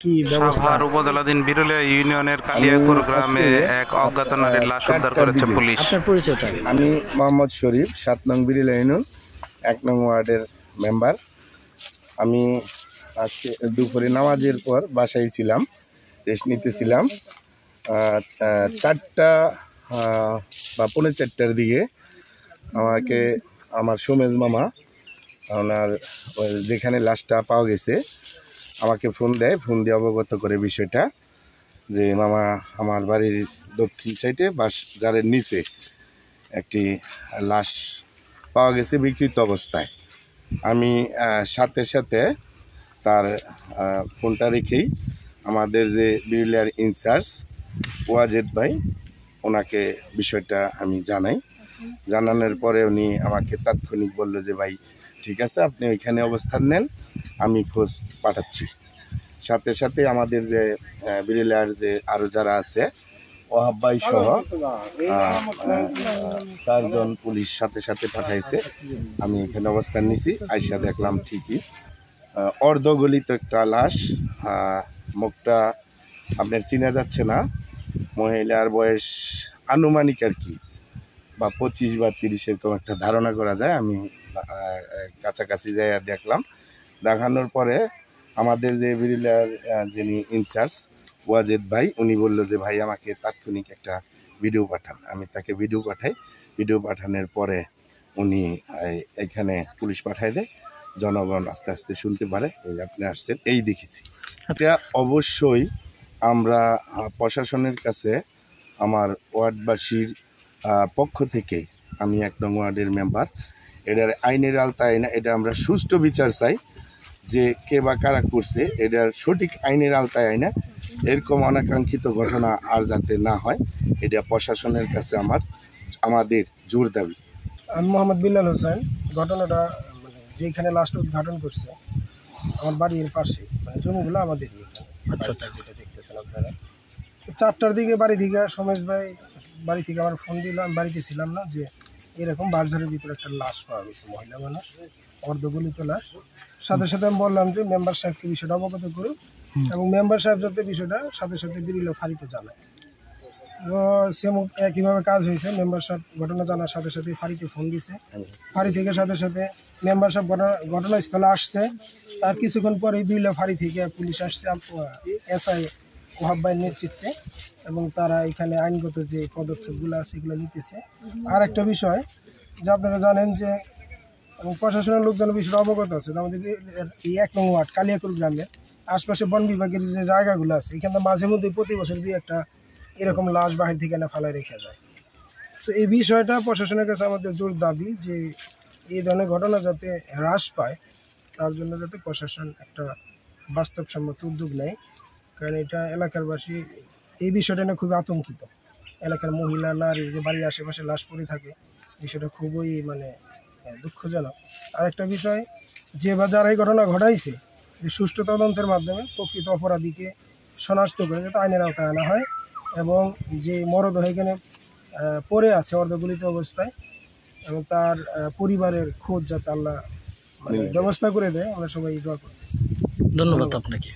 সাভার উপজেলাধীন বিরুলিয়া ইউনিয়নের কালিয়াকুর গ্রামে এক অজ্ঞাত নারীর লাশ উদ্ধার করেছে পুলিশ। আমি মোহাম্মদ শরীফ, ৭ নং বিরুলিয়া ইউনিয়ন ১ নং ওয়ার্ডের মেম্বার। আমি আজকে দুপুরে নামাজের পর বাসায় ছিলাম, রেস্ট নিতেছিলাম। ৪টা বা পৌনে ৪টার দিকে আমাকে আমার সোমেজ মামা, ওনার যেখানে লাশটা পাওয়া গেছে, আমাকে ফোন দেয়। ফোন দিয়ে অবগত করে বিষয়টা যে মামা, আমার বাড়ির দক্ষিণ সাইডে বাঁশঝাড়ের নিচে একটি লাশ পাওয়া গেছে বিকৃত অবস্থায়। আমি সাথে সাথে তার ফোনটা রেখেই আমাদের যে বিরুলিয়ার ইনচার্জ ওয়াজেদ ভাই, ওনাকে বিষয়টা আমি জানাই। জানানোর পরে উনি আমাকে তাৎক্ষণিক বললো যে ভাই ঠিক আছে, আপনি ওইখানে অবস্থান নেন, আমি খোঁজ পাঠাচ্ছি। সাথে সাথে আমাদের যে বিরুলিয়ার যে আরও যারা আছে, ওহাব ভাই সহ 4 জন পুলিশ সাথে সাথে পাঠাইছে। আমি এখানে অবস্থান নিছি। আইসা দেখলাম ঠিকই অর্ধগলিত একটা লাশ। মুখটা আপনার চিনা যাচ্ছে না। মহিলার বয়স আনুমানিক আর কি বা 25 বা 30 এরকম একটা ধারণা করা যায়। আমি কাছাকাছি যাই দেখলাম। দেখানোর পরে আমাদের যে বিরুলিয়ার যিনি ইনচার্জ ওয়াজেদ ভাই, উনি বললো যে ভাই আমাকে তাৎক্ষণিক একটা ভিডিও পাঠান। আমি তাকে ভিডিও পাঠাই। ভিডিও পাঠানোর পরে উনি এখানে পুলিশ পাঠায় দেয়। জনগণ আস্তে আস্তে শুনতে পারে এই আপনি আসছেন, এই দেখেছি। এটা অবশ্যই আমরা প্রশাসনের কাছে আমার ওয়ার্ডবাসীর পক্ষ থেকে, আমি 1 নং ওয়ার্ডের মেম্বার, এটার আইনের আওতায় না, এটা আমরা সুষ্ঠু বিচার চাই যে কে বা কারা করছে, এটার সঠিক আইনের আওতায় আইনা এরকম অনাকাঙ্ক্ষিত ঘটনা আর যাতে না হয়, এটা প্রশাসনের কাছে আমাদের জোর দাবি। আমি মোহাম্মদ বিল্লাল হোসেন। ঘটনাটা যেখানে লাস্ট উদ্ঘাটন করছে আমার বাড়ির পাশে, জমিগুলো আমাদের। আচ্ছা, যেটা দেখতেছেন আপনারা। 4টার দিকে বাড়ি থেকে সোমেশ ভাই বাড়ি থেকে আমার ফোন দিল। আমি বাড়িতে ছিলাম না, যে এরকম বাঁশঝাড়ের ভিতরে একটা লাশ পাওয়া গেছে, মহিলা মানুষ, অর্ধগলিত লাশ। সাথে সাথে আমি বললাম যে মেম্বার সাহেবকে বিষয়টা অবগত করুন, এবং মেম্বার সাহেব যাতে বিষয়টা সাথে সাথে বিরুলিয়া ফাঁড়িতে জানায়। সেম একইভাবে কাজ হয়েছে। মেম্বার সাহেব ঘটনা জানার সাথে সাথে ফাঁড়িতে ফোন দিছে। ফাঁড়ি থেকে সাথে সাথে মেম্বার সাহেব ঘটনাস্থলে আসছে। তার কিছুক্ষণ পরেই বিরুলিয়া ফাঁড়ি থেকে পুলিশ আসছে এসআই ওহাব ভাইয়ের নেতৃত্বে, এবং তারা এখানে আইনগত যে পদক্ষেপগুলো আছে এগুলো নিতেছে। আর একটা বিষয় যে আপনারা জানেন যে প্রশাসনের লোকজন বিষয়টা অবগত আছে, আমাদের এই 1 নং ওয়ার্ড কালিয়াকুর গ্রামের আশপাশে বন বিভাগের যে জায়গাগুলো আছে, এখানে মাঝে মধ্যে প্রতি বছর 2-1টা এরকম লাশ বাহির থেকে না ফালায় রেখে যায়। তো এই বিষয়টা প্রশাসনের কাছে আমাদের জোর দাবি যে এই ধরনের ঘটনা যাতে হ্রাস পায়, তার জন্য যাতে প্রশাসন একটা বাস্তবসম্মত উদ্যোগ নেয়। কারণ এটা এলাকারবাসী এই বিষয়টা নিয়ে খুবই আতঙ্কিত। এলাকার মহিলা, নারী যে বাড়ির আশেপাশে লাশ পড়ে থাকে, বিষয়টা খুবই দুঃখজনক। আরেকটা বিষয়, যে বা যারা এই ঘটনা ঘটাইছে, যে সুষ্ঠু তদন্তের মাধ্যমে প্রকৃত অপরাধীকে শনাক্ত করে যাতে আইনের আওতায় আনা হয়, এবং যে মরদেহ এখানে পড়ে আছে অর্ধগলিত অবস্থায়, এবং তার পরিবারের খোঁজ যাতে আল্লাহ ব্যবস্থা করে দেয়, আমরা সবাই দোয়া করতেছি। ধন্যবাদ আপনাকে।